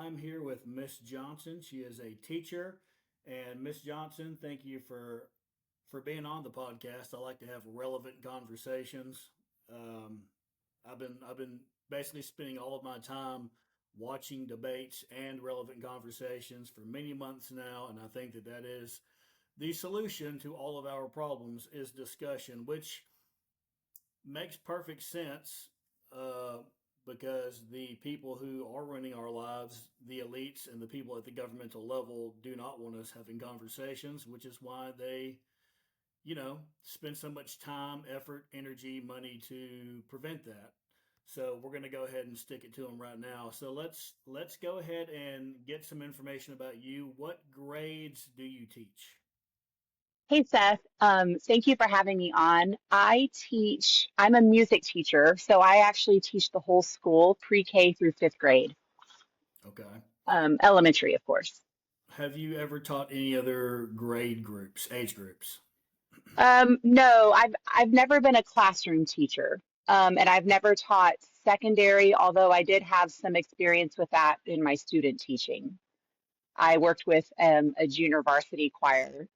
I'm here with Miss Johnson. She is a teacher, and Miss Johnson, thank you for being on the podcast. I like to have relevant conversations. Um, I've been basically spending all of my time watching debates and relevant conversations for many months now, and I think that that is the solution to all of our problems is discussion, which makes perfect sense uh, because the people who are running our lives, the elites and the people at the governmental level, do not want us having conversations, which is why they, spend so much time, effort, energy, money to prevent that. So we're going to go ahead and stick it to them right now. So let's go ahead and get some information about you. What grades do you teach? Hey Seth, thank you for having me on. I'm a music teacher, so I actually teach the whole school, pre-K through fifth grade, Okay. elementary, of course. Have you ever taught any other grade groups, age groups? No, I've never been a classroom teacher, and I've never taught secondary, although I did have some experience with that in my student teaching. I worked with a junior varsity choir,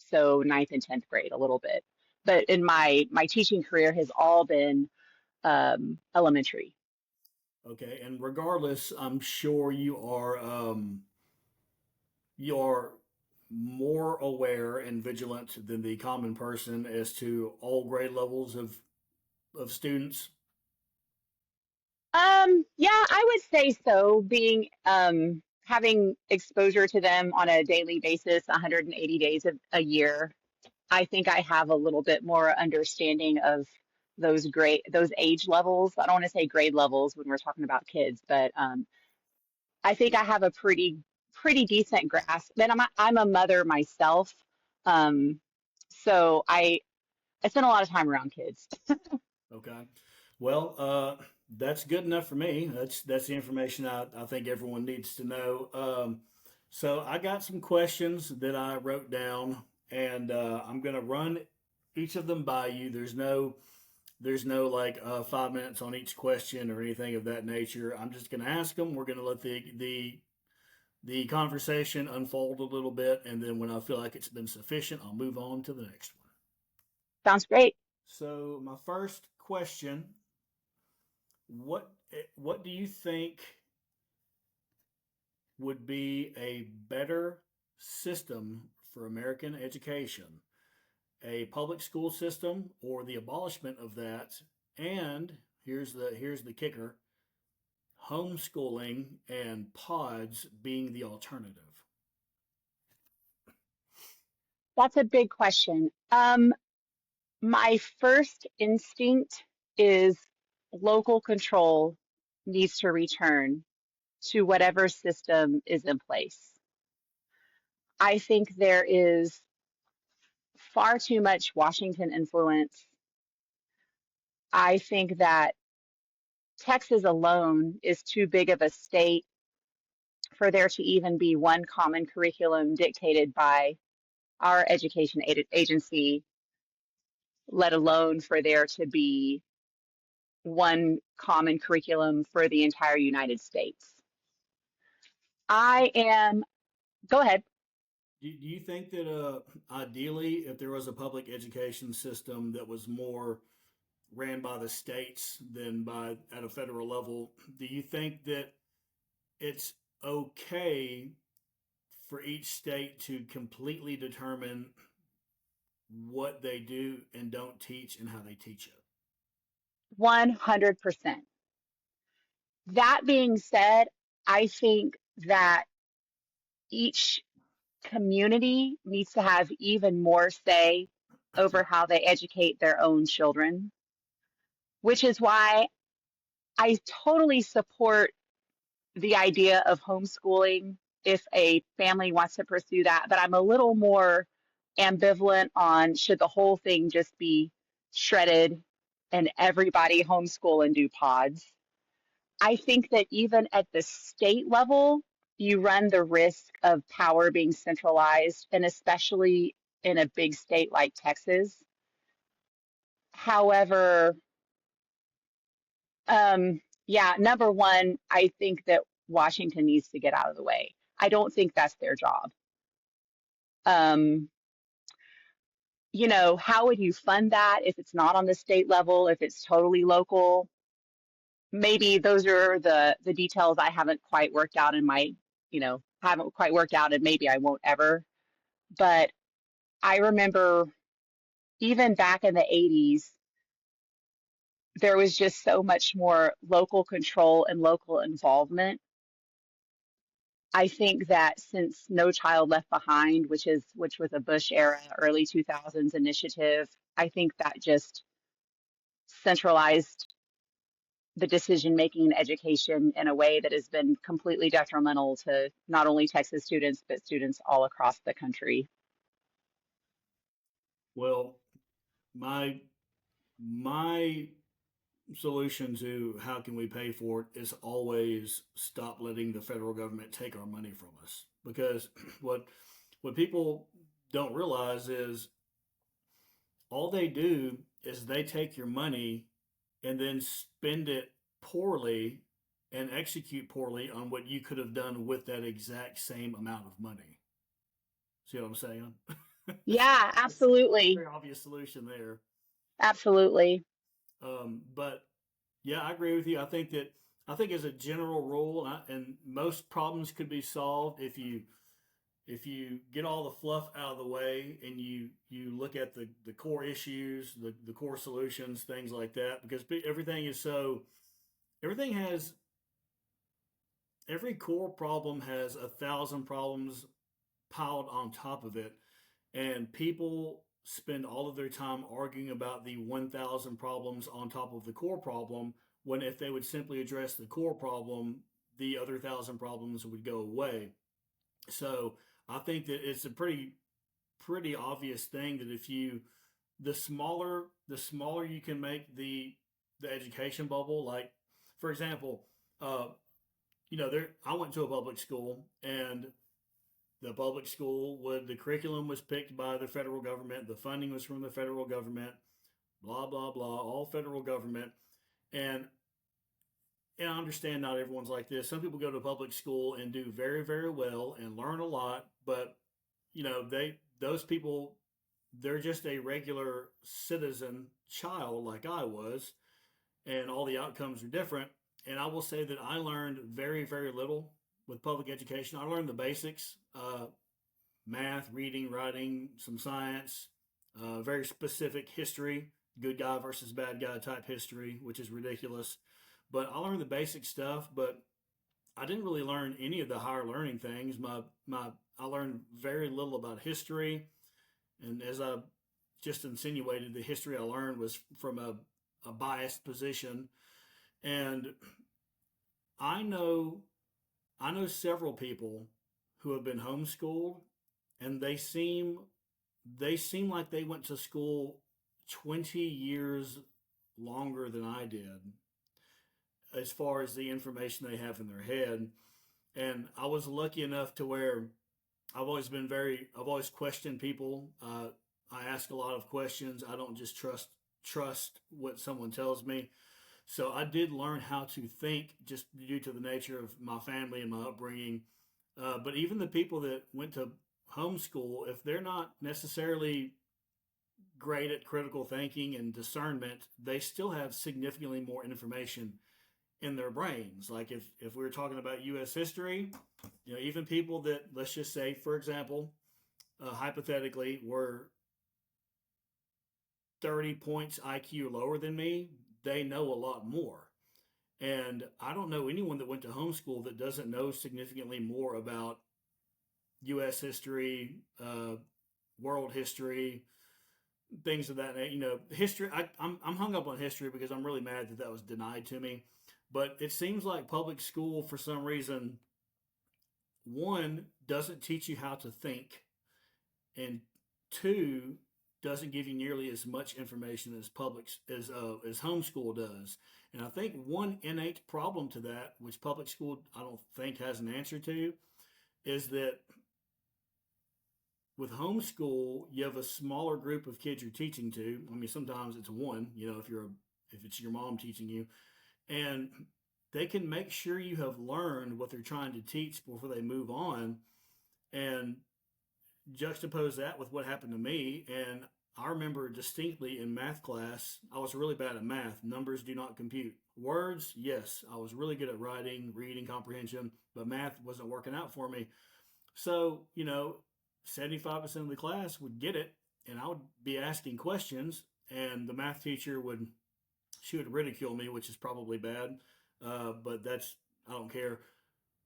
so ninth and tenth grade a little bit, but in my teaching career has all been elementary. Okay, and regardless, I'm sure you're more aware and vigilant than the common person as to all grade levels of students. Yeah, I would say so. Being having exposure to them on a daily basis, 180 days a year, I think I have a little bit more understanding of those age levels. I don't want to say grade levels when we're talking about kids, but I think I have a pretty decent grasp. Then I'm a mother myself, um, so I spend a lot of time around kids. Okay, well, that's good enough for me. That's the information I think everyone needs to know. So I got some questions that I wrote down, and I'm gonna run each of them by you. There's no like 5 minutes on each question or anything of that nature. I'm just going to ask them. We're going to let the conversation unfold a little bit, and then when I feel like it's been sufficient, I'll move on to the next one. Sounds great. So my first question: what what do you think would be a better system for American education? A public school system or the abolishment of that? And here's the kicker: homeschooling and pods being the alternative. That's a big question. My first instinct is local control needs to return to whatever system is in place. I think there is far too much Washington influence. I think that Texas alone is too big of a state for there to even be one common curriculum dictated by our education agency, let alone for there to be one common curriculum for the entire United States. I am, go ahead. Do you think that ideally, if there was a public education system that was more ran by the states than by at a federal level, do you think that it's okay for each state to completely determine what they do and don't teach and how they teach it? 100%. That being said, I think that each community needs to have even more say over how they educate their own children, which is why I totally support the idea of homeschooling if a family wants to pursue that, but I'm a little more ambivalent on should the whole thing just be shredded and everybody homeschool and do pods. I think that even at the state level, you run the risk of power being centralized, and especially in a big state like Texas. However, yeah, number one, I think that Washington needs to get out of the way. I don't think that's their job. Um, how would you fund that if it's not on the state level, if it's totally local? Maybe those are the details I haven't quite worked out in my, haven't quite worked out, and maybe I won't ever. But I remember even back in the 80s, there was just so much more local control and local involvement. I think that since No Child Left Behind, which was a Bush era, early 2000s initiative, I think that just centralized the decision making in education in a way that has been completely detrimental to not only Texas students, but students all across the country. Well, my my solution to how can we pay for it is always stop letting the federal government take our money from us. Because what people don't realize is all they do is they take your money and then spend it poorly and execute poorly on what you could have done with that exact same amount of money. See what I'm saying? Yeah, It's a absolutely. very obvious solution there. Absolutely. But yeah, I agree with you. I think as a general rule, and most problems could be solved if you get all the fluff out of the way and you look at the core issues, the core solutions, things like that. Because everything is so everything has every core problem has 1,000 problems piled on top of it, and people spend all of their time arguing about the 1,000 problems on top of the core problem, when if they would simply address the core problem, the other 1,000 problems would go away. So I think that it's a pretty obvious thing that if you the smaller you can make the education bubble, like for example, uh, there I went to a public school, and the public school would the curriculum was picked by the federal government, the funding was from the federal government, blah blah blah, all federal government. And and I understand not everyone's like this. Some people go to public school and do very very well and learn a lot, but those people, they're just a regular citizen child like I was, and all the outcomes are different. And I will say that I learned very very little with public education. I learned the basics, math, reading, writing, some science, very specific history, good guy versus bad guy type history, which is ridiculous. But I learned the basic stuff, but I didn't really learn any of the higher learning things. My I learned very little about history, and as I just insinuated, the history I learned was from a biased position. And I know I know several people who have been homeschooled, and they seem like they went to school 20 years longer than I did as far as the information they have in their head. And I was lucky enough to where I've always questioned people. I ask a lot of questions. I don't just trust what someone tells me. So I did learn how to think just due to the nature of my family and my upbringing. But even the people that went to homeschool, if they're not necessarily great at critical thinking and discernment, they still have significantly more information in their brains. Like if we were talking about U.S. history, even people that, let's just say, for example, hypothetically, were 30 points IQ lower than me, they know a lot more. And I don't know anyone that went to homeschool that doesn't know significantly more about U.S. history, world history, things of that nature. History. I'm hung up on history because I'm really mad that that was denied to me. But it seems like public school, for some reason, one, doesn't teach you how to think, and two, doesn't give you nearly as much information as as homeschool does. And I think one innate problem to that, which public school I don't think has an answer to, is that with homeschool you have a smaller group of kids you're teaching to. I mean, sometimes it's one, if it's your mom teaching you, and they can make sure you have learned what they're trying to teach before they move on, and juxtapose that with what happened to me. And I remember distinctly in math class, I was really bad at math. Numbers do not compute. Words, yes, I was really good at writing, reading comprehension, but math wasn't working out for me. So, 75% of the class would get it, and I would be asking questions, and the math teacher would, she would ridicule me, which is probably bad, but that's, I don't care.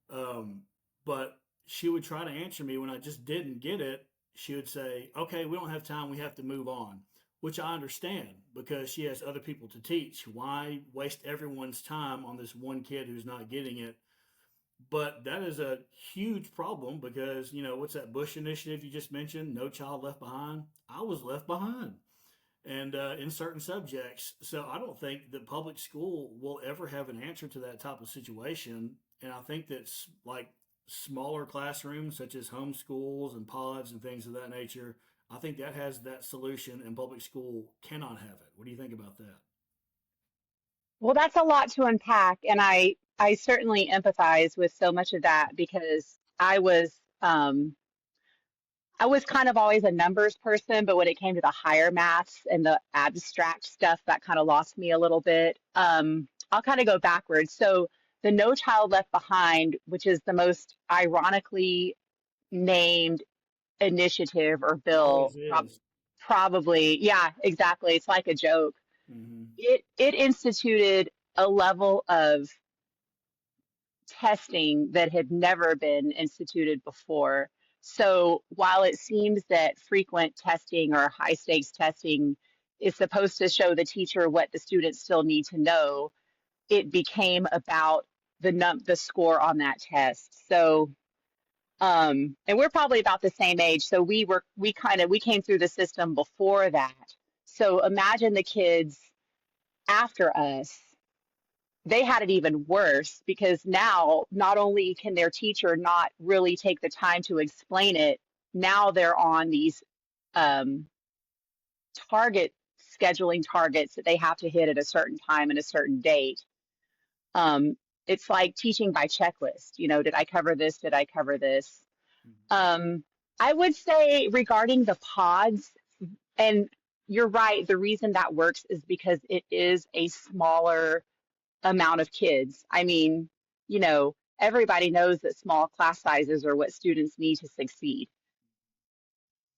Um, but she would try to answer me when I just didn't get it. She would say, "Okay, we don't have time. We have to move on," which I understand because she has other people to teach. Why waste everyone's time on this one kid who's not getting it? But that is a huge problem because, what's that Bush initiative you just mentioned? No child left behind. I was left behind and in certain subjects. So I don't think that public school will ever have an answer to that type of situation. And I think that's like smaller classrooms, such as homeschools and pods and things of that nature. I think that has that solution, and public school cannot have it. What do you think about that? Well, that's a lot to unpack, and I certainly empathize with so much of that because I was kind of always a numbers person, but when it came to the higher maths and the abstract stuff, that kind of lost me a little bit. I'll kind of go backwards. So the No Child Left Behind, which is the most ironically named initiative or It bill, always is. probably, yeah, exactly. It's like a joke. Hmm. It instituted a level of testing that had never been instituted before. So while it seems that frequent testing or high stakes testing is supposed to show the teacher what the students still need to know, it became about the score on that test. So and we're probably about the same age, so we came through the system before that. So imagine the kids after us, they had it even worse because now not only can their teacher not really take the time to explain it, now they're on these um, target scheduling targets that they have to hit at a certain time and a certain date. Um, it's like teaching by checklist. Did I cover this? Did I cover this? Um, I would say regarding the pods, and you're right, the reason that works is because it is a smaller amount of kids. I mean, everybody knows that small class sizes are what students need to succeed.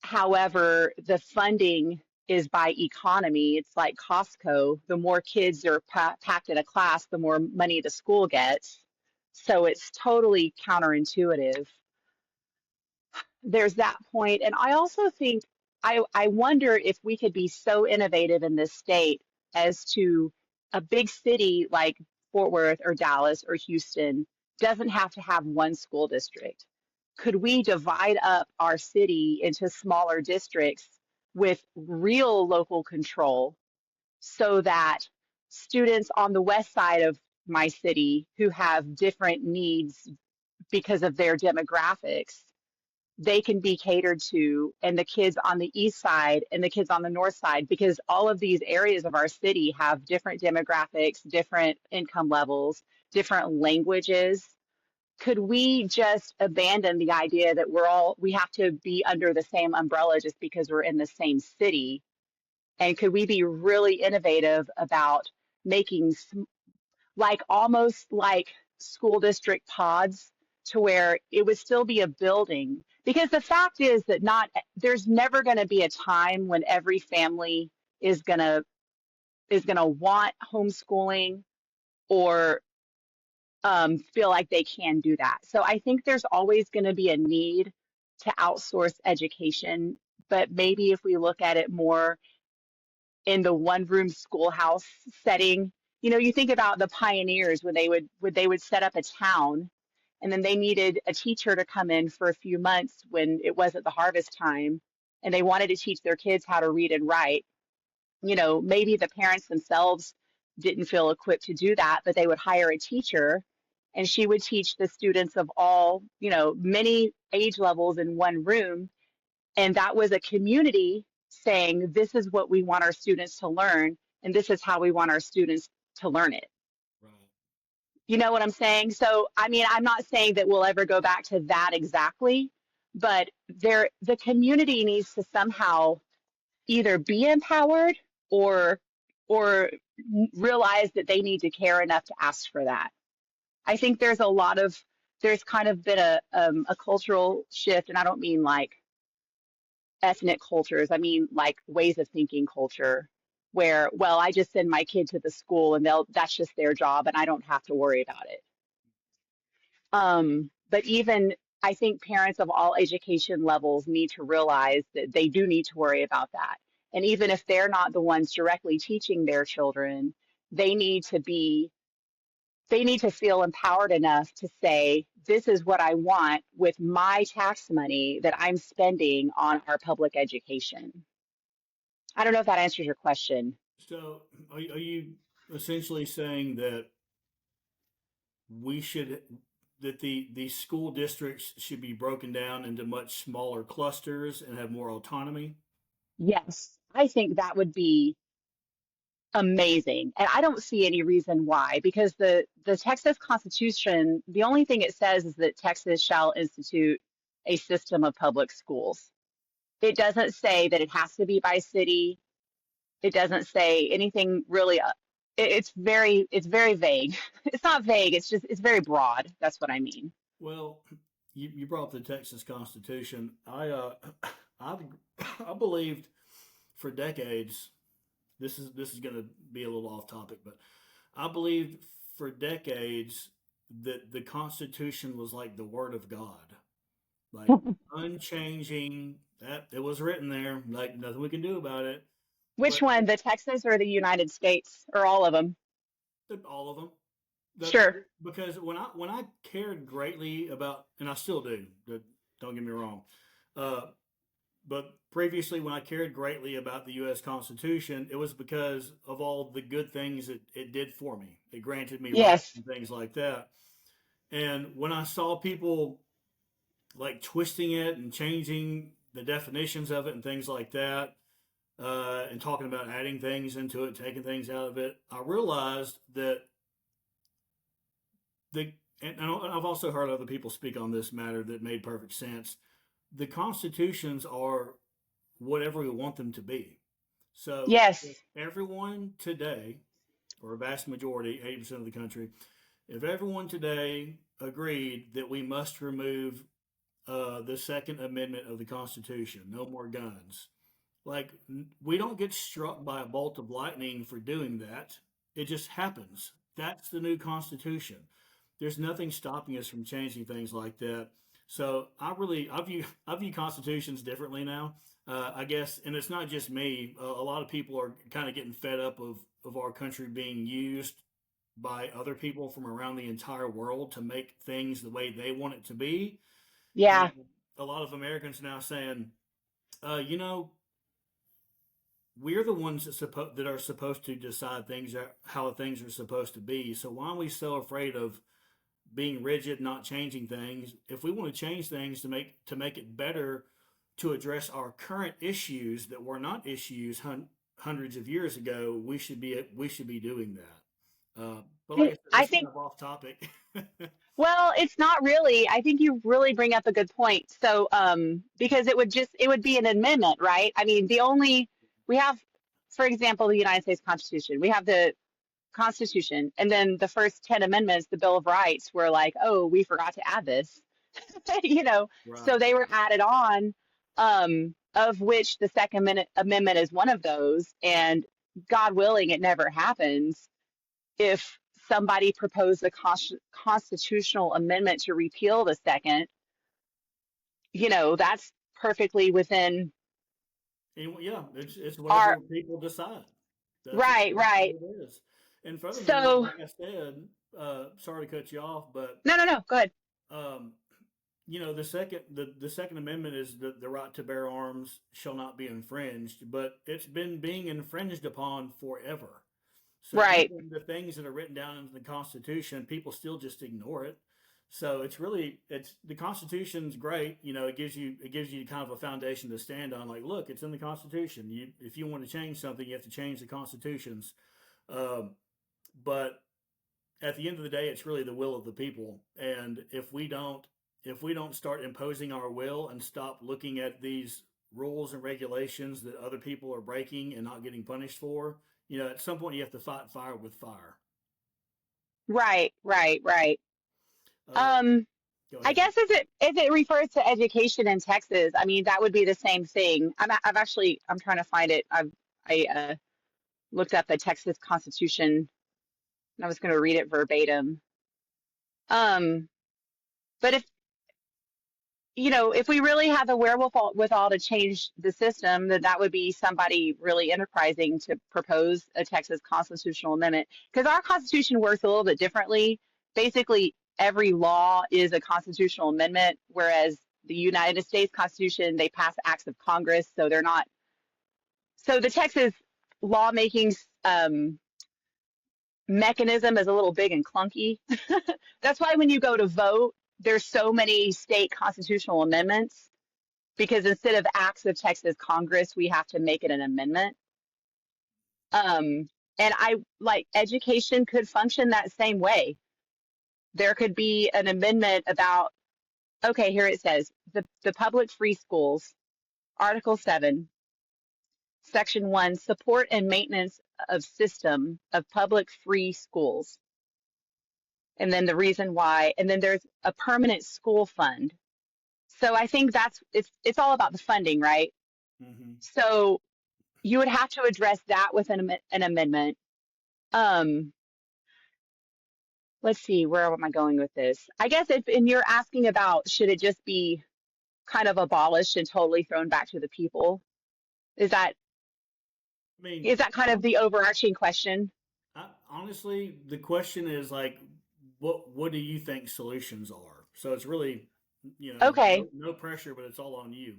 However, the funding is by economy. It's like Costco. The more kids are packed in a class, the more money the school gets. So it's totally counterintuitive. There's that point. And I also think, I wonder if we could be so innovative in this state as to a big city like Fort Worth or Dallas or Houston doesn't have to have one school district. Could we divide up our city into smaller districts with real local control so that students on the west side of my city who have different needs because of their demographics, they can be catered to, and the kids on the east side and the kids on the north side, because all of these areas of our city have different demographics, different income levels, different languages. Could we just abandon the idea that we have to be under the same umbrella just because we're in the same city? And could we be really innovative about making like almost like school district pods to where it would still be a building? Because the fact is that not there's never going to be a time when every family is going to want homeschooling or feel like they can do that. So I think there's always going to be a need to outsource education, but maybe if we look at it more in the one room schoolhouse setting, you think about the pioneers when they would set up a town, and then they needed a teacher to come in for a few months when it wasn't the harvest time, and they wanted to teach their kids how to read and write. Maybe the parents themselves didn't feel equipped to do that, but they would hire a teacher, and she would teach the students of all, many age levels in one room. And that was a community saying, this is what we want our students to learn, and this is how we want our students to learn it. Right. You know what I'm saying? So, I mean, I'm not saying that we'll ever go back to that exactly, but the community needs to somehow either be empowered or or realize that they need to care enough to ask for that. I think there's kind of been a cultural shift, and I don't mean like ethnic cultures. I mean like ways of thinking culture where, well, I just send my kid to the school and that's just their job and I don't have to worry about it. But even I think parents of all education levels need to realize that they do need to worry about that. And even if they're not the ones directly teaching their children, they need to be they need to feel empowered enough to say, this is what I want with my tax money that I'm spending on our public education. I don't know if that answers your question. So, are you essentially saying that we should that the school districts should be broken down into much smaller clusters and have more autonomy? Yes, I think that would be amazing. And I don't see any reason why, because the Texas Constitution, the only thing it says is that Texas shall institute a system of public schools. It doesn't say that it has to be by city. It doesn't say anything really. It's very vague. It's not vague. It's very broad. That's what I mean. Well, you brought up the Texas Constitution. I I believed for decades. This is going to be a little off topic, but I believed for decades that the Constitution was like the Word of God, like unchanging. That it was written there, like nothing we can do about it. Which But one, the Texas or the United States, or all of them? all of them, Sure. because when I cared greatly about, and I still do. Don't get me wrong. Uh, but previously, when I cared greatly about the U.S. Constitution, it was because of all the good things it did for me. It granted me rights Yes. and things like that. And when I saw people like twisting it and changing the definitions of it and things like that, and talking about adding things into it, taking things out of it, I realized that the and I've also heard other people speak on this matter that made perfect sense. The constitutions are whatever we want them to be. So if Yes. everyone today, or a vast majority, 80% of the country, if everyone today agreed that we must remove the Second Amendment of the Constitution, no more guns, like we don't get struck by a bolt of lightning for doing that. It just happens. That's the new Constitution. There's nothing stopping us from changing things like that. So I view constitutions differently now. I guess, and it's not just me. A lot of people are kind of getting fed up of our country being used by other people from around the entire world to make things the way they want it to be. And Yeah. a lot of Americans now saying, you know, we're the ones that are supposed to decide how things are supposed to be. So why are we so afraid of being rigid, not changing things? If we want to change things to make it better, to address our current issues that were not issues hundreds of years ago, we should be doing that. But like I said, I that's kind think, of off topic. well, it's not really. I think you really bring up a good point. So, because it would be an amendment, right? I mean, we have, for example, the United States Constitution. We have the Constitution, and then the first 10 amendments, the Bill of Rights, were like, oh, we forgot to add this, you know, Right. so they were added on, of which the Amendment is one of those. And God willing, it never happens. If somebody proposed a constitutional amendment to repeal the second, that's perfectly within And yeah, it's whatever our people decide. That's right, exactly right. what it is. And furthermore, So, like I said, sorry to cut you off, but no, no, no, go ahead. um, the Second Amendment is the right to bear arms shall not be infringed, but it's been being infringed upon forever. So Right. even the things that are written down in the Constitution, people still just ignore it. So it's the Constitution's great. It gives you kind of a foundation to stand on. Like, look, it's in the Constitution. If you want to change something, you have to change the Constitutions. Um, but at the end of the day, it's really the will of the people. And if we don't start imposing our will and stop looking at these rules and regulations that other people are breaking and not getting punished for, you know, at some point you have to fight fire with fire. Right, right, right. Uh, Um, Go I ahead. guess if it refers to education in Texas, I mean that would be the same thing. I've actually I'm trying to find it. I looked up the Texas Constitution and I was going to read it verbatim. Um, but if if we really had the wherewithal with all to change the system, then that would be somebody really enterprising to propose a Texas constitutional amendment. Because our Constitution works a little bit differently. Basically, every law is a constitutional amendment, whereas the United States Constitution, they pass acts of Congress, so they're not. So the Texas lawmaking mechanism is a little big and clunky. That's why when you go to vote, there's so many state constitutional amendments because instead of acts of Texas Congress, we have to make it an amendment. And I like education could function that same way. There could be an amendment about, okay, here it says the public free schools, Article 7, Section 1, support and maintenance of system of public free schools. And then the reason why, and then there's a permanent school fund. So I think it's all about the funding, right? Mm-hmm. So you would have to address that with an amendment. Um, let's see, where am I going with this? I guess if and you're asking about should it just be kind of abolished and totally thrown back to the people? Is that I mean, is that kind of the overarching question? honestly, the question is like, what do you think solutions are? So it's really, you know, Okay. no pressure, but it's all on you.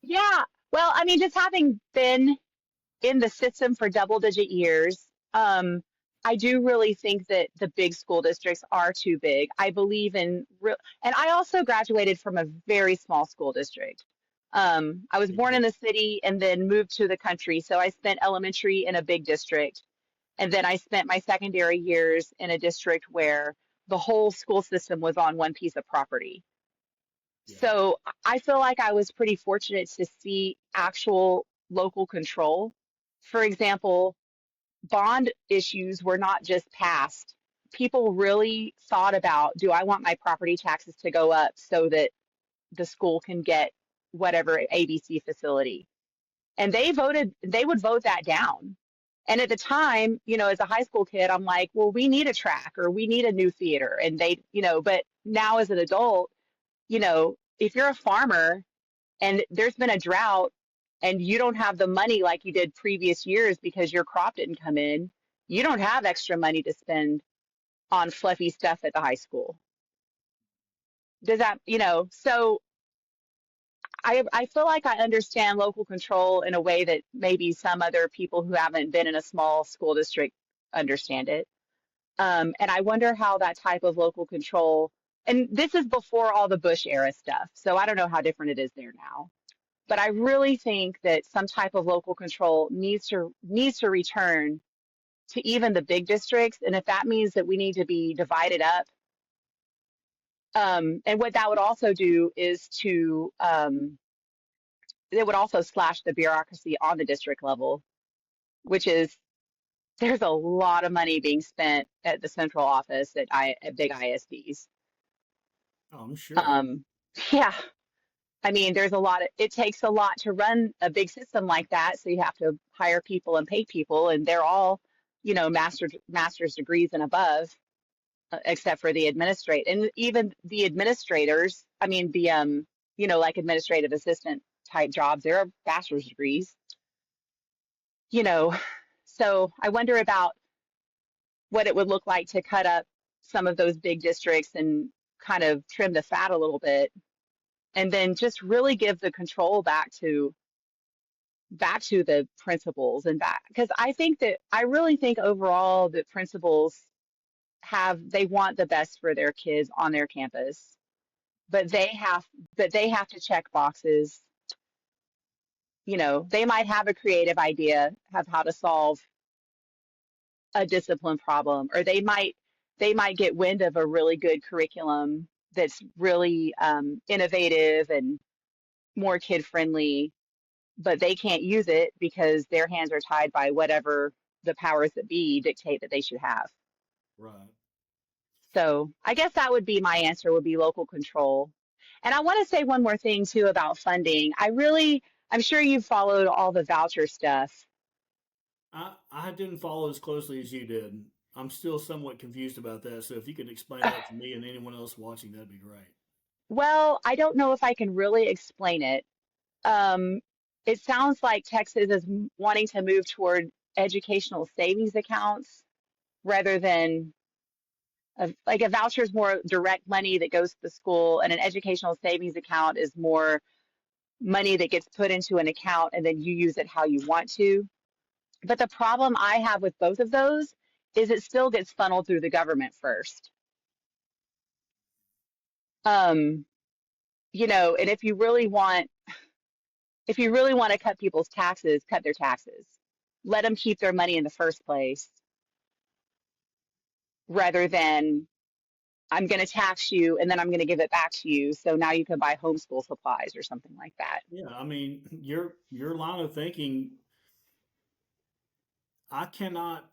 Yeah. Well, I mean, just having been in the system for double digit years, I do really think that the big school districts are too big. I believe in real, and I also graduated from a very small school district. I was Me born too. in the city and then moved to the country. So I spent elementary in a big district. And then I spent my secondary years in a district where the whole school system was on one piece of property. Yeah. So I feel like I was pretty fortunate to see actual local control. For example, bond issues were not just passed. People really thought about, do I want my property taxes to go up so that the school can get whatever ABC facility? And they would vote that down. And at the time, as a high school kid, I'm like, well, we need a track or we need a new theater. And but now as an adult, if you're a farmer and there's been a drought and you don't have the money like you did previous years because your crop didn't come in, you don't have extra money to spend on fluffy stuff at the high school. Does that, so I feel like I understand local control in a way that maybe some other people who haven't been in a small school district understand it. And I wonder how that type of local control, and this is before all the Bush era stuff, so I don't know how different it is there now. But I really think that some type of local control needs to return to even the big districts, and if that means that we need to be divided up, and what that would also do is it would also slash the bureaucracy on the district level, which is there's a lot of money being spent at the central office at big ISDs. Oh, I'm sure. Um, yeah, I mean, it takes a lot to run a big system like that. So you have to hire people and pay people, and they're all, master's degrees and above, except for the administrate. And even the administrators, I mean, like administrative assistant type jobs, they're bachelor's degrees, you know. So I wonder about what it would look like to cut up some of those big districts and kind of trim the fat a little bit, and then just really give the control back to the principals and back because I really think overall that principals they want the best for their kids on their campus, but they have to check boxes. They might have a creative idea of how to solve a discipline problem, or they might get wind of a really good curriculum that's really innovative and more kid friendly, but they can't use it because their hands are tied by whatever the powers that be dictate that they should have. Right. So I guess that would be my answer, would be local control. And I want to say one more thing too about funding. I'm sure you've followed all the voucher stuff. I didn't follow as closely as you did. I'm still somewhat confused about that. So if you could explain that to me and anyone else watching, that'd be great. Well, I don't know if I can really explain it. Um, it sounds like Texas is wanting to move toward educational savings accounts rather than like a voucher is more direct money that goes to the school, and an educational savings account is more money that gets put into an account and then you use it how you want to. But the problem I have with both of those is it still gets funneled through the government first. Um, and if you really want to cut people's taxes, cut their taxes. Let them keep their money in the first place rather than I'm going to tax you and then I'm going to give it back to you. So now you can buy homeschool supplies or something like that. Yeah, I mean, your line of thinking, I cannot,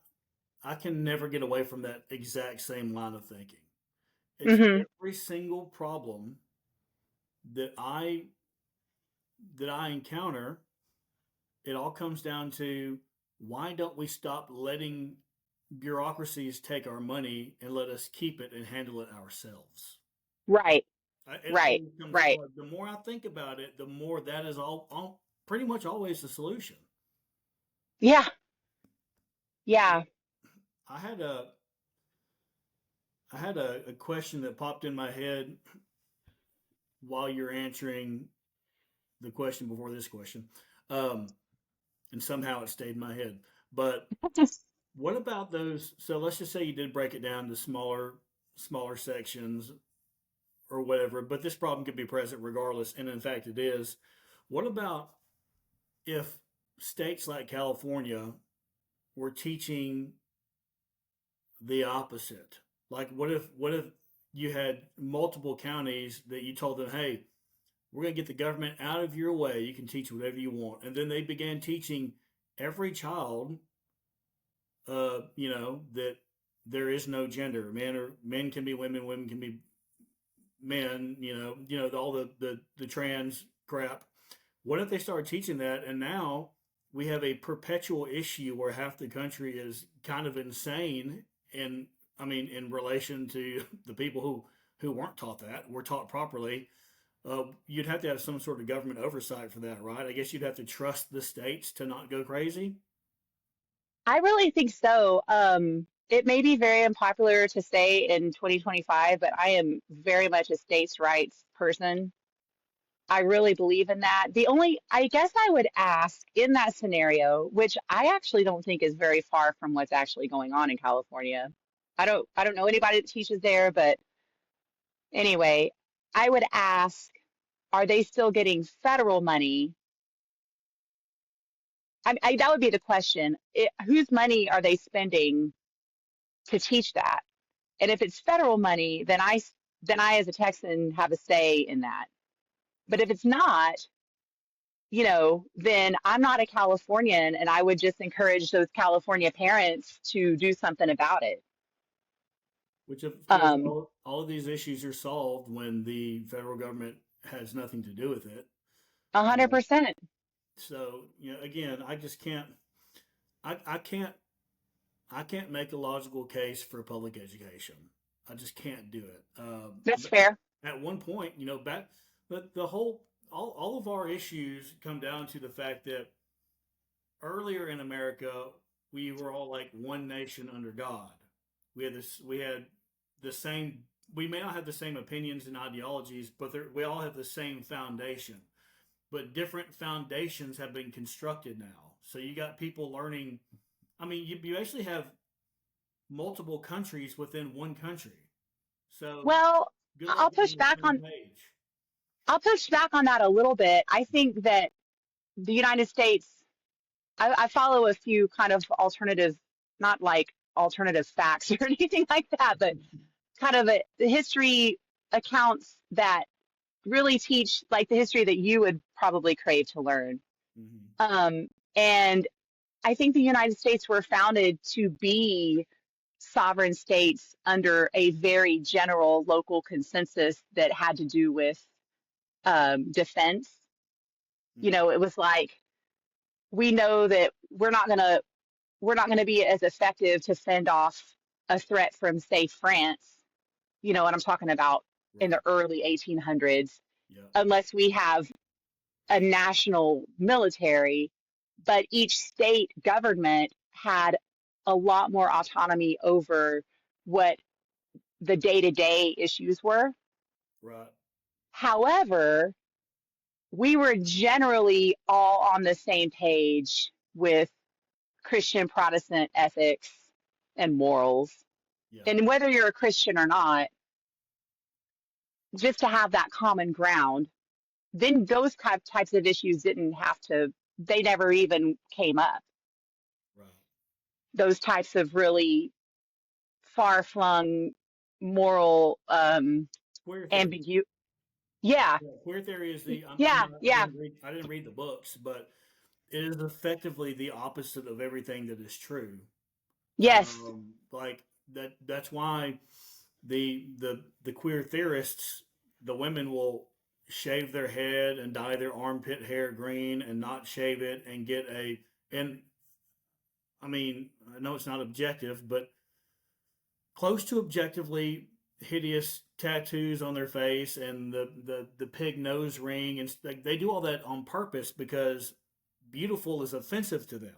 I can never get away from that exact same line of thinking. It's Hmm. every single problem that I encounter. It all comes down to why don't we stop letting bureaucracies take our money and let us keep it and handle it ourselves? Right, It right, always comes right. the more I think about it, the more that is all pretty much always the solution. Yeah, Well, yeah. I had a a question that popped in my head while you're answering the question before this question, um, and somehow it stayed in my head. But what about those? So let's just say you did break it down to smaller sections or whatever, but this problem could be present regardless, and in fact it is. What about if states like California were teaching the opposite? Like what if you had multiple counties that you told them, "Hey, we're going to get the government out of your way. You can teach whatever you want." And then they began teaching every child that there is no gender. Men can be women, women can be men, all the trans crap. What if they started teaching that and now we have a perpetual issue where half the country is kind of insane and I mean in relation to the people who weren't taught that, were taught properly. You'd have to have some sort of government oversight for that, right? I guess you'd have to trust the states to not go crazy. I really think so. It may be very unpopular to say in 2025, but I am very much a states' rights person. I really believe in that. I guess I would ask in that scenario, which I actually don't think is very far from what's actually going on in California. I don't know anybody that teaches there, but anyway, I would ask, are they still getting federal money? That would be the question. Whose money are they spending to teach that? And if it's federal money, then I as a Texan have a say in that. But if it's not, then I'm not a Californian, and I would just encourage those California parents to do something about it. Which of course Um, all of these issues are solved when the federal government has nothing to do with it. a hundred Uh, percent. so again, I just can't. I can't. I can't make a logical case for public education. I just can't do it. That's fair. At one point, back the whole all of our issues come down to the fact that earlier in America we were all like one nation under God. We had the same. We may not have the same opinions and ideologies, but we all have the same foundation. But different foundations have been constructed now. So you got people learning. I mean, you actually have multiple countries within one country. So Well, good luck I'll getting push on the back same on page. I'll push back on that a little bit. I think that the United States, I follow a few kind of alternative, not like alternative facts or anything like that, but kind of the history accounts that really teach like the history that you would probably crave to learn. Hmm. And I think the United States were founded to be sovereign states under a very general local consensus that had to do with defense. You Hmm. know, it was like we know that we're not gonna be as effective to fend off a threat from, say, France. You know what I'm talking about in the Right. early 1800s, Yeah. unless we have a national military. But each state government had a lot more autonomy over what the day to day issues were. Right. However, we were generally all on the same page with Christian Protestant ethics and morals. Yeah. And whether you're a Christian or not, just to have that common ground, then those types of issues didn't have to, they never even came up. Right. Those types of really far flung moral Queer theory. ambiguity. Yeah, Yeah. Queer theory is the. I'm yeah, not. I yeah. didn't read. I didn't read the books, but it is effectively the opposite of everything that is true. Yes, Like that. That's why the queer theorists, the women will shave their head and dye their armpit hair green and not shave it and get a and I mean I know it's not objective, but close to objectively hideous tattoos on their face and the pig nose ring and like they do all that on purpose because beautiful is offensive to them.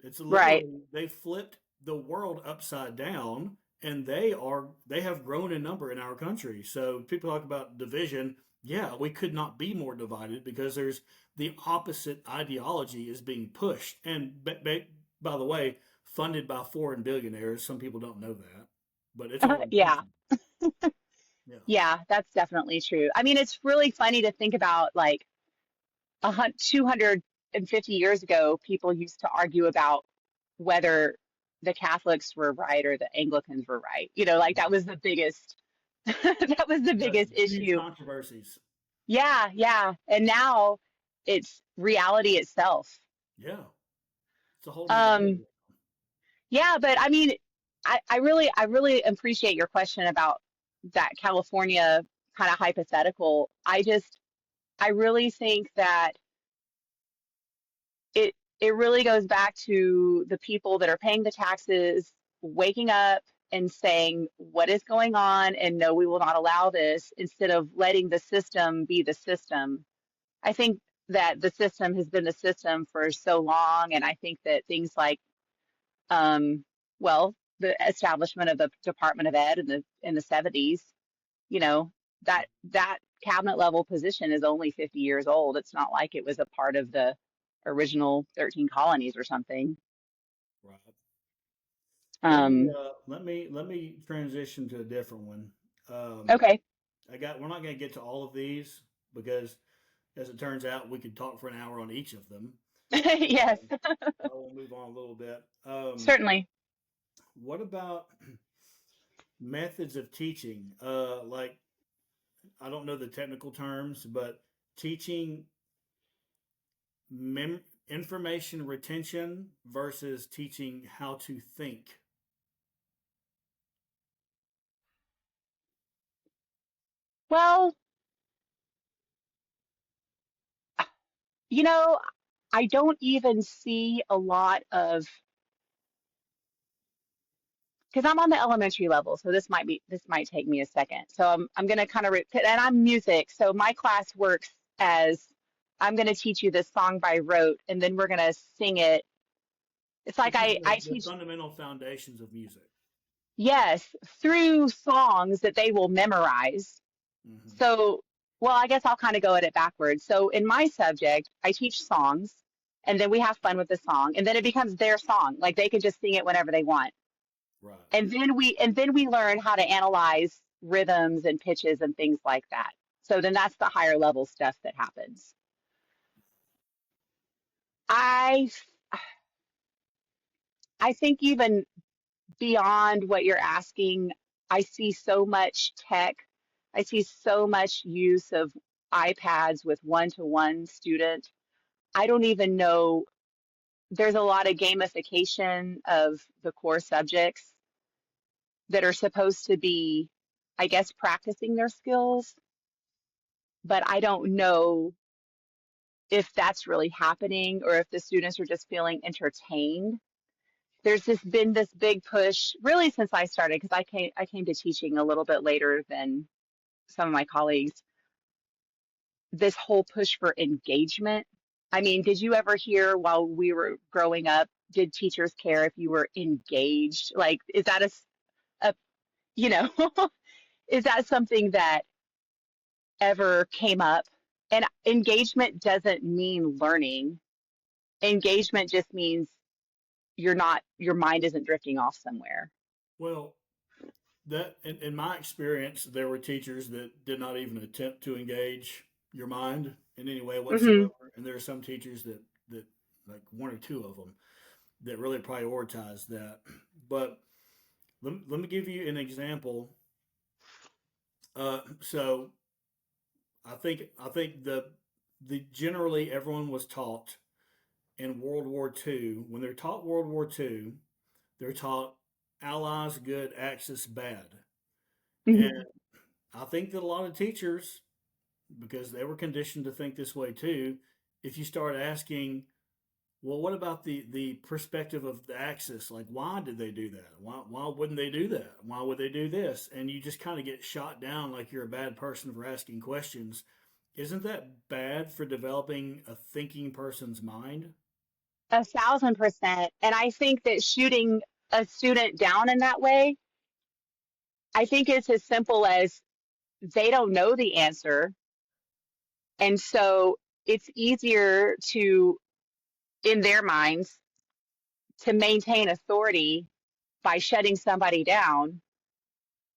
It's right. literally they flipped the world upside down and they have grown in number in our country. So people talk about division. Yeah, we could not be more divided because there's the opposite ideology is being pushed. And by the way, funded by foreign billionaires. Some people don't know that, but it's all Yeah, intentional. Yeah. yeah, that's definitely true. I mean, it's really funny to think about like 250 years ago, people used to argue about whether the Catholics were right or the Anglicans were right. You know, like that was the biggest that was the Yeah, biggest huge issue. controversies. Yeah, yeah. And now it's reality itself. Yeah, it's a whole new Um, world. yeah, but I mean, I really appreciate your question about that California kind of hypothetical. I really think that it really goes back to the people that are paying the taxes, waking up and saying what is going on and no, we will not allow this instead of letting the system be the system. I think that the system has been the system for so long, and I think that things like um, well, the establishment of the Department of Ed in the 70s, you know, that cabinet level position is only 50 years old. It's not like it was a part of the original 13 colonies or something. Right. Um, Let me transition to a different one. Um, okay. we're not going to get to all of these because, as it turns out, we could talk for an hour on each of them. Yes, I will move on a little bit. certainly. What about methods of teaching? Like I don't know the technical terms, but teaching information retention versus teaching how to think. Well, you know, I don't even see a lot of because I'm on the elementary level, so this might take me a second. So I'm gonna kind of and I'm music, so my class works as I'm gonna teach you this song by rote, and then we're gonna sing it. It's like Teaching I the teach, fundamental foundations of music. yes, through songs that they will memorize. Hmm. So, well, I guess I'll kind of go at it backwards. So in my subject, I teach songs, and then we have fun with the song, and then it becomes their song. Like they can just sing it whenever they want. Right. And then we learn how to analyze rhythms and pitches and things like that. So then that's the higher level stuff that happens. I I think even beyond what you're asking. I see so much tech. I see so much use of iPads with one-to-one student. I don't even know. There's a lot of gamification of the core subjects that are supposed to be, I guess, practicing their skills, but I don't know if that's really happening or if the students are just feeling entertained. There's just been this big push really since I started, because I came to teaching a little bit later than some of my colleagues, this whole push for engagement. I mean, did you ever hear while we were growing up, did teachers care if you were engaged? Like, is that a you know, is that something that ever came up? And engagement doesn't mean learning. Engagement just means your mind isn't drifting off somewhere. Well, that in my experience, there were teachers that did not even attempt to engage your mind in any way Hmm. whatsoever, and there are some teachers that like one or two of them that really prioritize that. But let me give you an example. So I think the generally everyone was taught in World War II. When they're taught World War II, they're taught Allies good, Axis bad, and Hmm. I think that a lot of teachers, because they were conditioned to think this way too, if you start asking, well, what about the perspective of the Axis? Like, why did they do that? Why wouldn't they do that? Why would they do this? And you just kind of get shot down like you're a bad person for asking questions. Isn't that bad for developing a thinking person's mind? 1,000%. And I think that shooting a student down in that way, I think it's as simple as they don't know the answer. And so it's easier to, in their minds, to maintain authority by shutting somebody down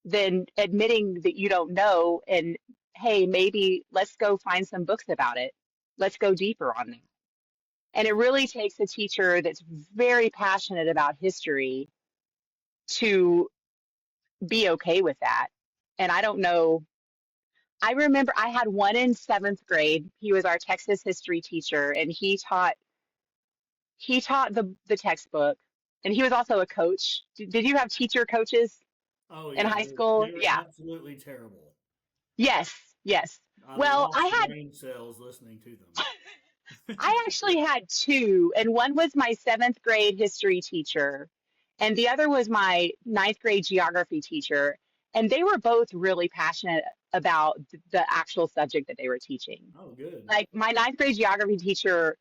than admitting that you don't know and, hey, maybe let's go find some books about it. Let's go deeper on it. And it really takes a teacher that's very passionate about history to be okay with that. And I don't know. I remember I had one in seventh grade. He was our Texas history teacher, and he taught the textbook, and he was also a coach. Did you have teacher coaches Oh in yeah, high they school? were Yeah. absolutely terrible. Yes. Yes. I Well, lost brain cells listening to them. I actually had two, and one was my seventh grade history teacher, and the other was my ninth grade geography teacher. And they were both really passionate about the actual subject that they were teaching. Oh, good. Like my ninth grade geography teacher,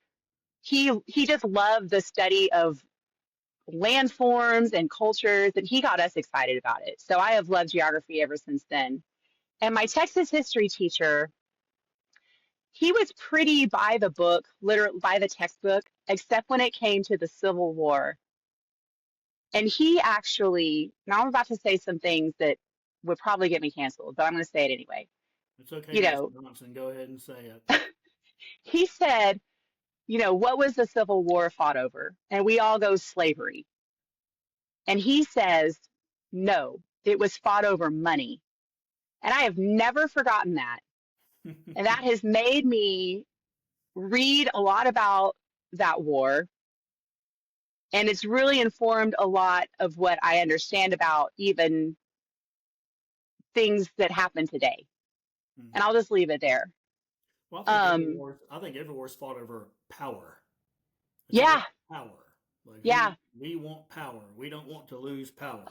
he just loved the study of landforms and cultures, and he got us excited about it. So I have loved geography ever since then. And my Texas history teacher, he was pretty by the book, literally by the textbook, except when it came to the Civil War. And he actually, now I'm about to say some things that would probably get me canceled, but I'm going to say it anyway. It's okay, You Miss know, Johnson. Go ahead and say it. he said, what was the Civil War fought over? And we all go slavery. And he says, no, it was fought over money. And I have never forgotten that. And that has made me read a lot about that war. And it's really informed a lot of what I understand about even things that happen today. And I'll just leave it there. Well, Um, I think every war's fought over power. It's all yeah, about power. Like who yeah. we want power. We don't want to lose power.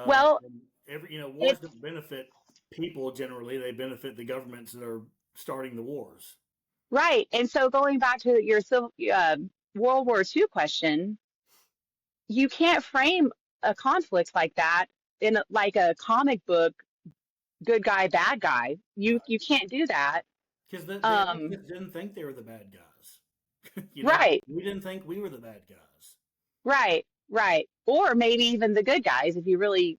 Well, And wars it's don't benefit people generally. They benefit the governments that are starting the wars. right. And so going back to your World War II question, you can't frame a conflict like that in like a comic book, good guy, bad guy. You can't do that. Because the Um, Axis didn't think they were the bad guys. right, We didn't think we were the bad guys. right, right. Or maybe even the good guys if you really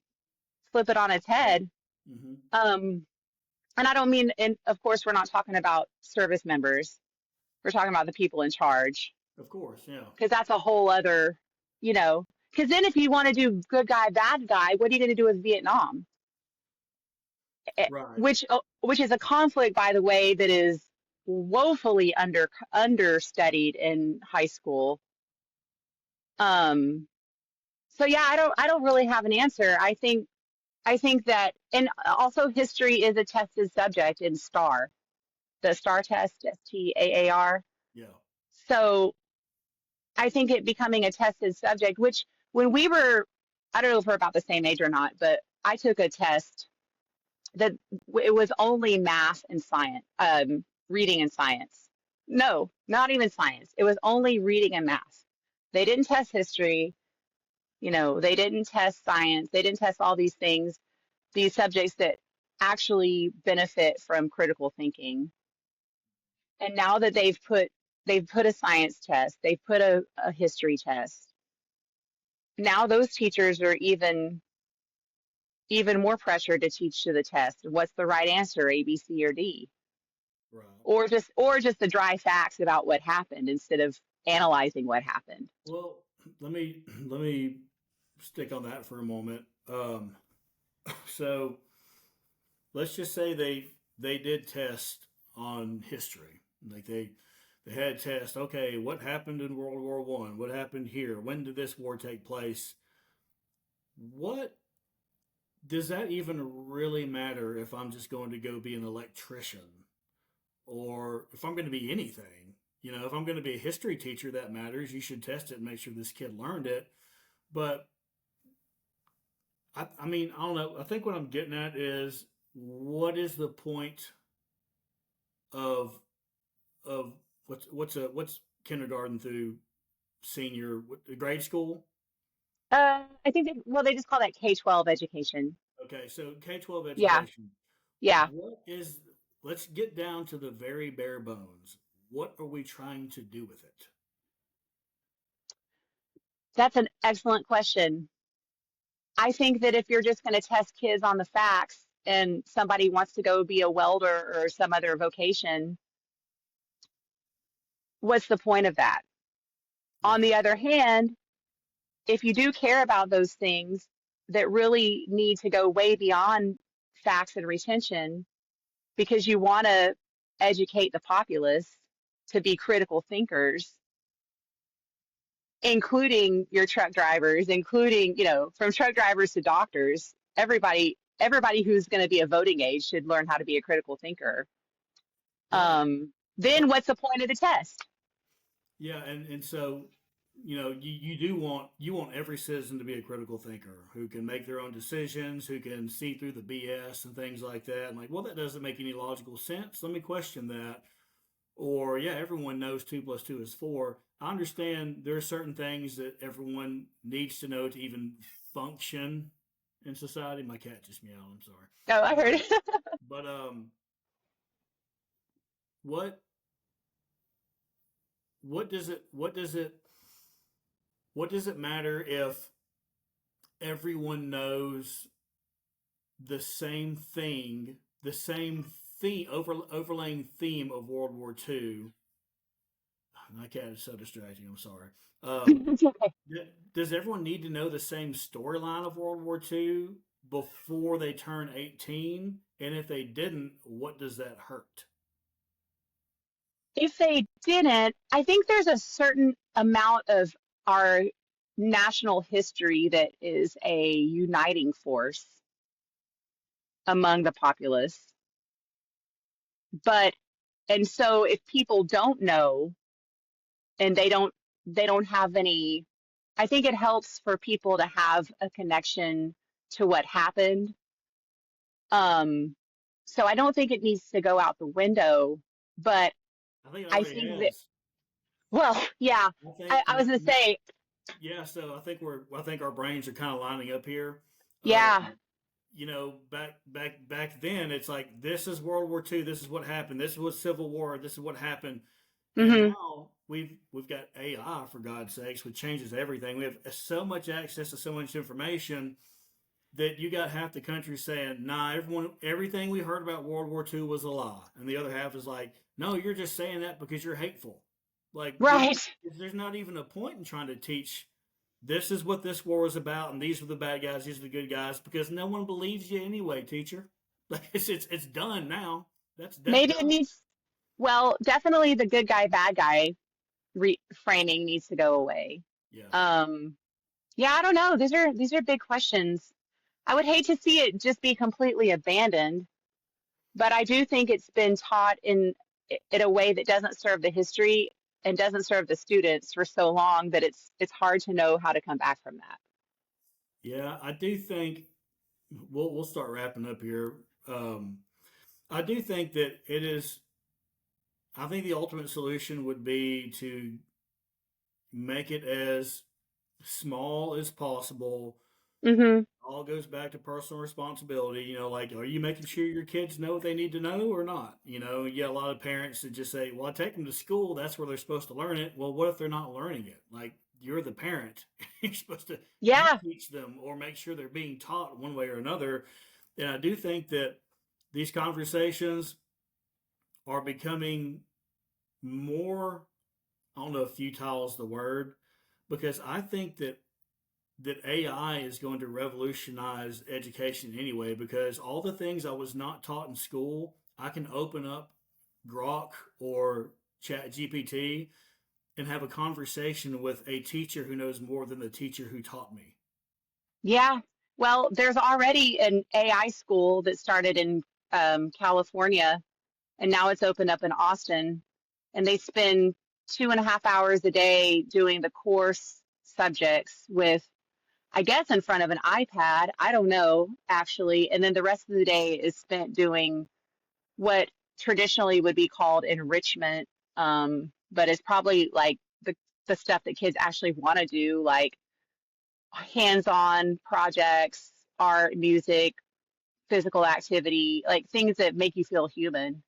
flip it on its Yeah. head. Hmm. Um, and I don't mean, and of course, we're not talking about service members. We're talking about the people in charge Of course, yeah. because that's a whole other, you know. Because then if you want to do good guy, bad guy, what are you going to do with Vietnam? Right. Which is a conflict, by the way, that is woefully understudied in high school. Um, so yeah, I don't really have an answer. I think that, and also history is a tested subject in STAR, the STAR test, STAAR. Yeah. So I think it becoming a tested subject, which when we were, I don't know if we're about the same age or not, but I took a test that it was only math and science, reading and science. No, not even science. It was only reading and math. They didn't test history, they didn't test science, they didn't test all these things, these subjects that actually benefit from critical thinking. And now that they've put a science test, they've put a history test. Now those teachers are even more pressure to teach to the test. What's the right answer, A, B, C, or D? Right. Or just the dry facts about what happened instead of analyzing what happened. Well, let me stick on that for a moment. So let's just say they did test on history. Like they had test. Okay, what happened in World War I? What happened here? When did this war take place? What does that even really matter if I'm just going to go be an electrician or if I'm going to be anything? If I'm going to be a history teacher, that matters. You should test it and make sure this kid learned it. But I mean, I don't know. I think what I'm getting at is what is the point of of what's kindergarten through senior grade school? I think they just call that K-12 education. Okay, so K-12 Yeah, education. yeah. What is? Let's get down to the very bare bones. What are we trying to do with it? That's an excellent question. I think that if you're just going to test kids on the facts and somebody wants to go be a welder or some other vocation, what's the point of that? On Yeah, the other hand, if you do care about those things that really need to go way beyond facts and retention because you want to educate the populace to be critical thinkers, including your truck drivers, including, from truck drivers to doctors, everybody who's going to be a voting age should learn how to be a critical thinker. right. Then But what's the point of the test? yeah, and so you do want every citizen to be a critical thinker who can make their own decisions, who can see through the BS and things like that. And like, well, that doesn't make any logical sense. Let me question that. Or yeah, everyone knows two plus two is four. I understand there are certain things that everyone needs to know to even function in society. My cat just meowed. I'm sorry. Oh, I heard. But what what does it matter if everyone knows the same thing, the same theme, overlaying theme of World War II? My cat is so distracting. I'm sorry. Um, It's okay. does everyone need to know the same storyline of World War II before they turn 18? And if they didn't, what does that hurt? If they didn't, I think there's a certain amount of our national history that is a uniting force among the populace. But, and so if people don't know and they don't have any, I think it helps for people to have a connection to what happened. Um, so I don't think it needs to go out the window, but I think it I already think that, has. well, yeah, I think, I was gonna say, yeah. So I think our brains are kind of lining up here. Um, yeah, back then, it's like this is World War II. This is what happened. This was Civil War. This is what happened. And hmm now we've got AI, for God's sakes, which changes everything. We have so much access to so much information that you got half the country saying, "Nah, everything we heard about World War II was a lie," and the other half is like, "No, you're just saying that because you're hateful." Like, right. there's not even a point in trying to teach. this is what this war is about, and these are the bad guys, these are the good guys, because no one believes you anyway, teacher. Like it's done now. That's Maybe it done. needs, well, definitely the good guy, bad guy framing needs to go away. Yeah. Um, yeah, I don't know. These are big questions. I would hate to see it just be completely abandoned, but I do think it's been taught in a way that doesn't serve the history and doesn't serve the students for so long that it's hard to know how to come back from that. Yeah, I do think we'll start wrapping up here. Um, I do think that it is. I think the ultimate solution would be to make it as small as possible. Hmm. All goes back to personal responsibility. Like, are you making sure your kids know what they need to know or not? You get a lot of parents that just say, well, I take them to school. That's where they're supposed to learn it. Well, what if they're not learning it? Like, you're the parent. You're supposed to, you Yeah, teach them or make sure they're being taught one way or another. And I do think that these conversations are becoming more, I don't know if futile is the word, because I think that AI is going to revolutionize education anyway, because all the things I was not taught in school, I can open up Grok or Chat GPT and have a conversation with a teacher who knows more than the teacher who taught me. yeah. Well, there's already an AI school that started in California, and now it's opened up in Austin, and they spend 2.5 hours a day doing the course subjects with, I guess, in front of an iPad. I don't know, actually. And then the rest of the day is spent doing what traditionally would be called enrichment, but it's probably like the stuff that kids actually want to do, like hands-on projects, art, music, physical activity, like things that make you feel human.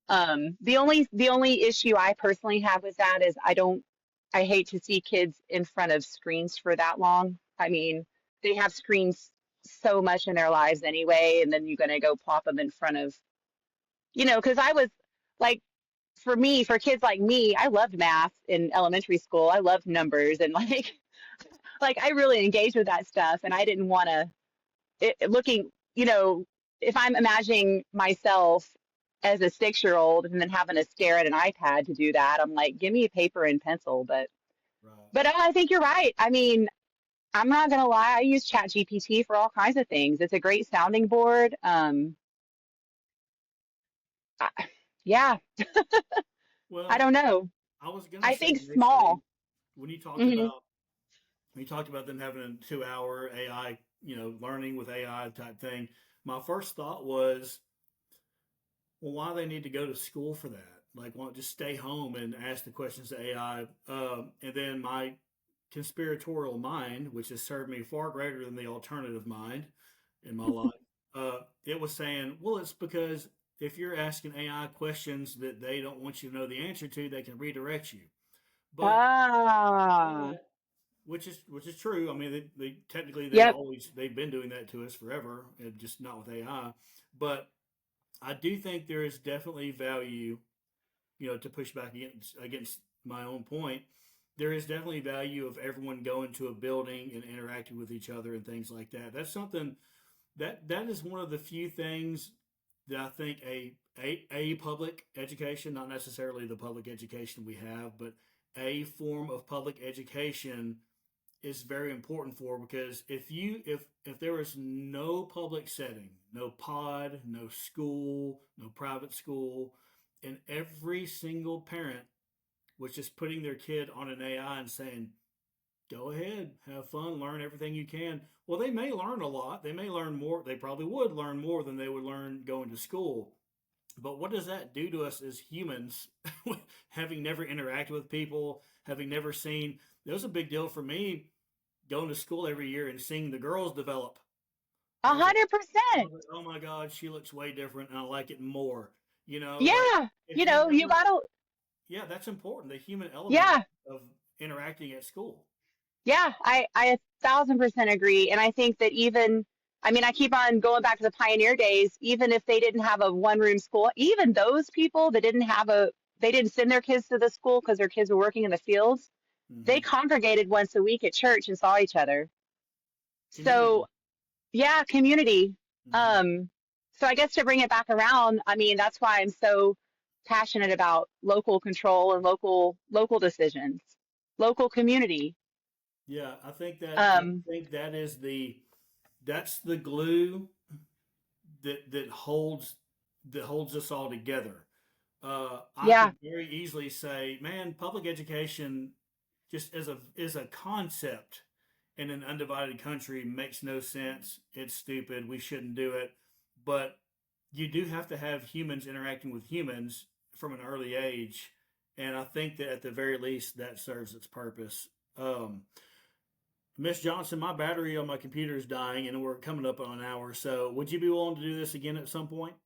The only issue I personally have with that is I hate to see kids in front of screens for that long. I mean, they have screens so much in their lives anyway, and then you're gonna go plop them in front of, because I was like, for me, for kids like me, I loved math in elementary school. I loved numbers and like I really engaged with that stuff, and I didn't want to looking, if I'm imagining myself as a 6-year-old and then having to stare at an iPad to do that, I'm like, give me a paper and pencil. But Right. but I think you're right. I mean, I'm not gonna lie, I use Chat GPT for all kinds of things. It's a great sounding board. I, yeah, I Well, don't know. I was gonna I say think initially small. when you talked Hmm. about when you talked about them having a 2 hour AI, learning with AI type thing, my first thought was, well, why do they need to go to school for that? Like, why not just stay home and ask the questions to AI? And then my conspiratorial mind, which has served me far greater than the alternative mind in my life, it was saying, well, it's because if you're asking AI questions that they don't want you to know the answer to, they can redirect you. But, Ah, but which is true. I mean, they technically yep. they've been doing that to us forever, and just not with AI. But I do think there is definitely value, to push back against my own point. There is definitely value of everyone going to a building and interacting with each other and things like that. That's something that is one of the few things that I think a public education, not necessarily the public education we have, but a form of public education is very important for, because if there was no public setting, no pod, no school, no private school, and every single parent was just putting their kid on an AI and saying, go ahead, have fun, learn everything you can. Well, they may learn a lot. They may learn more. They probably would learn more than they would learn going to school. But what does that do to us as humans, having never interacted with people, having never seen? It was a big deal for me going to school every year and seeing the girls develop. A I was like, hundred I percent. was like, oh my God, she looks way different, and I like it more. Like, Yeah, if you you never, gotta. yeah, that's important. The human element Yeah, of interacting at school. yeah, I 1,000% agree. And I think that even, I mean, I keep on going back to the pioneer days, even if they didn't have a one-room school, even those people that didn't have they didn't send their kids to the school because their kids were working in the fields, They Hmm. congregated once a week at church and saw each other. So Community. yeah, community. Hmm. Um, so I guess to bring it back around, I mean, that's why I'm so passionate about local control and local decisions, local community. Yeah, I Um, think that's the glue that holds us all together. I yeah, could very easily say, man, public education just as a concept in an undivided country makes no sense. It's stupid. We shouldn't do it. But you do have to have humans interacting with humans from an early age, and I think that at the very least that serves its purpose. Miss Johnson, my battery on my computer is dying, and we're coming up on an hour. So, would you be willing to do this again at some point?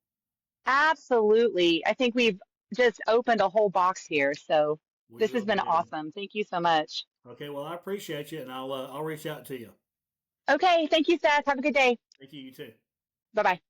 absolutely. I think we've just opened a whole box here. So We this has will been do. awesome. Thank you so much. Okay, well, I appreciate you, and I'll reach out to you. Okay, thank you, Seth. Have a good day. Thank you. You too. Bye bye.